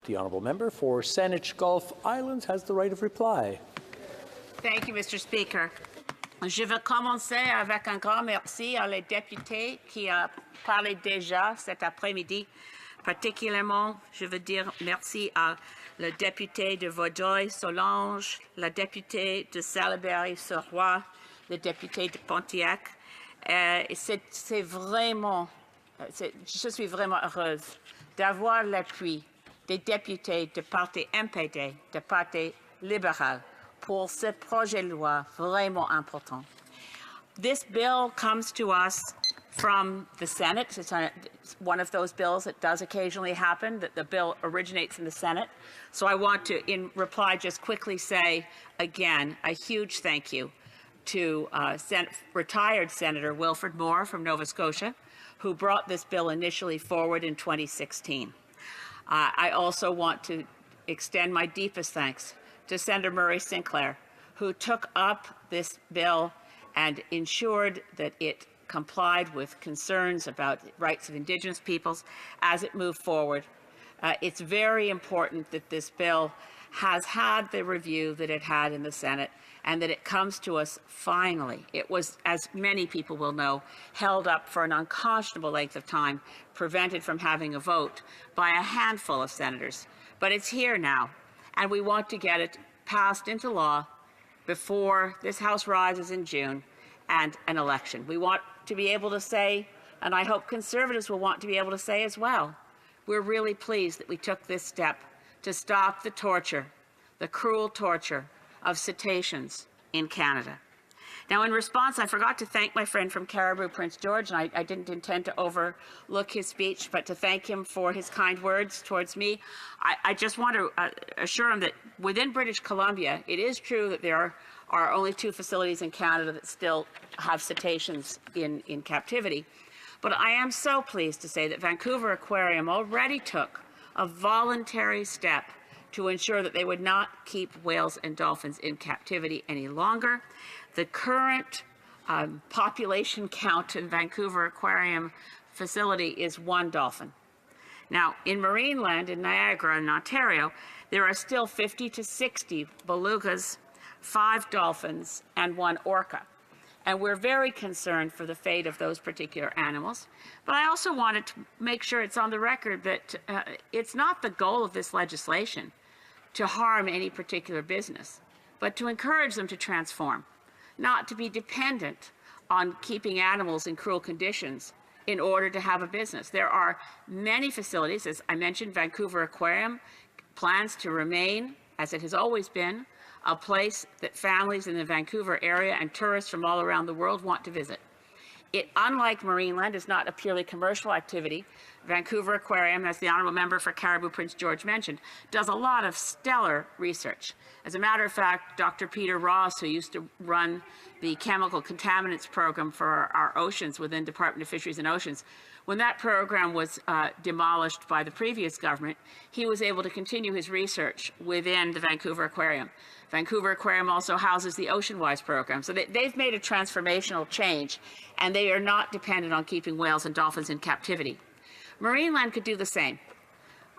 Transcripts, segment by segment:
The honourable member for Saanich Gulf Islands has the right of reply. Thank you, Mr. Speaker. Je veux commencer avec un grand merci à les députés qui ont parlé déjà cet après-midi. Particulièrement, je veux dire merci à le député de Vaudreuil-Soulanges, la députée de Salaberry-sur-Roi, le député de Pontiac. C'est vraiment, je suis vraiment heureuse d'avoir l'appui des députés de parti MPD, de parti libéral, pour ce projet de loi vraiment important. This bill comes to us from the Senate. It's one of those bills that does occasionally happen, that the bill originates in the Senate. So I want to, in reply, just quickly say, again, a huge thank you to retired Senator Wilfred Moore from Nova Scotia, who brought this bill initially forward in 2016. I also want to extend my deepest thanks to Senator Murray Sinclair, who took up this bill and ensured that it complied with concerns about rights of Indigenous peoples as it moved forward. It's very important that this bill has had the review that it had in the Senate and that it comes to us finally. It was, as many people will know, held up for an unconscionable length of time, prevented from having a vote by a handful of senators. But it's here now, and we want to get it passed into law before this House rises in June and an election. We want to be able to say, and I hope Conservatives will want to be able to say as well, we're really pleased that we took this step to stop the torture, the cruel torture of cetaceans in Canada. Now, in response, I forgot to thank my friend from Caribou, Prince George, and I didn't intend to overlook his speech, but to thank him for his kind words towards me. I just want to assure him that within British Columbia, it is true that there are only 2 facilities in Canada that still have cetaceans in captivity. But I am so pleased to say that Vancouver Aquarium already took a voluntary step to ensure that they would not keep whales and dolphins in captivity any longer. The current population count in Vancouver Aquarium facility is 1 dolphin. Now, in Marineland in Niagara in Ontario, there are still 50 to 60 belugas, 5 dolphins, and 1 orca. And we're very concerned for the fate of those particular animals. But I also wanted to make sure it's on the record that it's not the goal of this legislation to harm any particular business, but to encourage them to transform, not to be dependent on keeping animals in cruel conditions in order to have a business. There are many facilities, as I mentioned, Vancouver Aquarium plans to remain, as it has always been, a place that families in the Vancouver area and tourists from all around the world want to visit. It, unlike Marineland, is not a purely commercial activity. Vancouver Aquarium, as the honourable member for Caribou Prince George mentioned, does a lot of stellar research. As a matter of fact, Dr. Peter Ross, who used to run the chemical contaminants program for our oceans within Department of Fisheries and Oceans, when that program was demolished by the previous government, he was able to continue his research within the Vancouver Aquarium. Vancouver Aquarium also houses the Oceanwise program. So they've made a transformational change, and they are not dependent on keeping whales and dolphins in captivity. Marineland could do the same.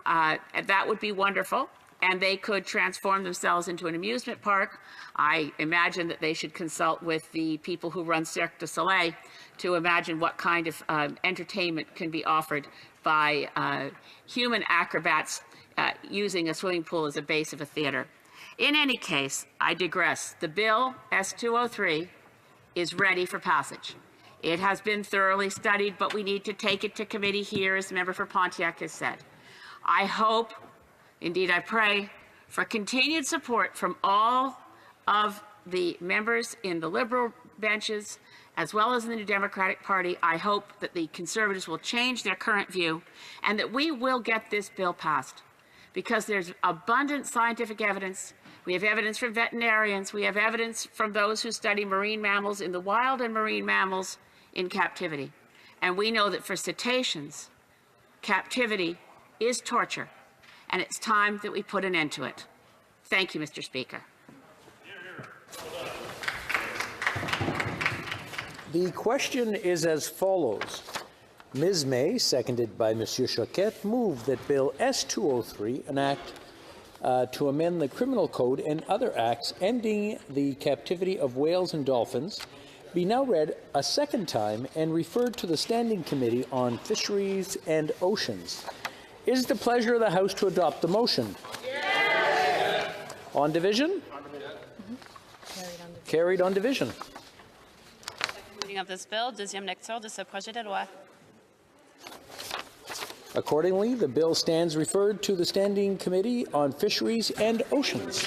That would be wonderful, and they could transform themselves into an amusement park. I imagine that they should consult with the people who run Cirque du Soleil to imagine what kind of entertainment can be offered by human acrobats using a swimming pool as a base of a theater. In any case, I digress. The bill, S203, is ready for passage. It has been thoroughly studied, but we need to take it to committee here, as the member for Pontiac has said. I hope, indeed I pray, for continued support from all of the members in the Liberal benches, as well as in the New Democratic Party. I hope that the Conservatives will change their current view and that we will get this bill passed, because there's abundant scientific evidence. We have evidence from veterinarians. We have evidence from those who study marine mammals in the wild and marine mammals in captivity. And we know that for cetaceans, captivity is torture, and it's time that we put an end to it. Thank you, Mr. Speaker. The question is as follows. Ms. May, seconded by Monsieur Choquette, move that Bill S-203, an act to amend the Criminal Code and other acts ending the captivity of whales and dolphins, be now read a second time and referred to the Standing Committee on Fisheries and Oceans. Is the pleasure of the House to adopt the motion? Yes. On division? Carried on division. Reading of this bill, deuxième lecture de ce projet de loi. Accordingly, the bill stands referred to the Standing Committee on Fisheries and Oceans.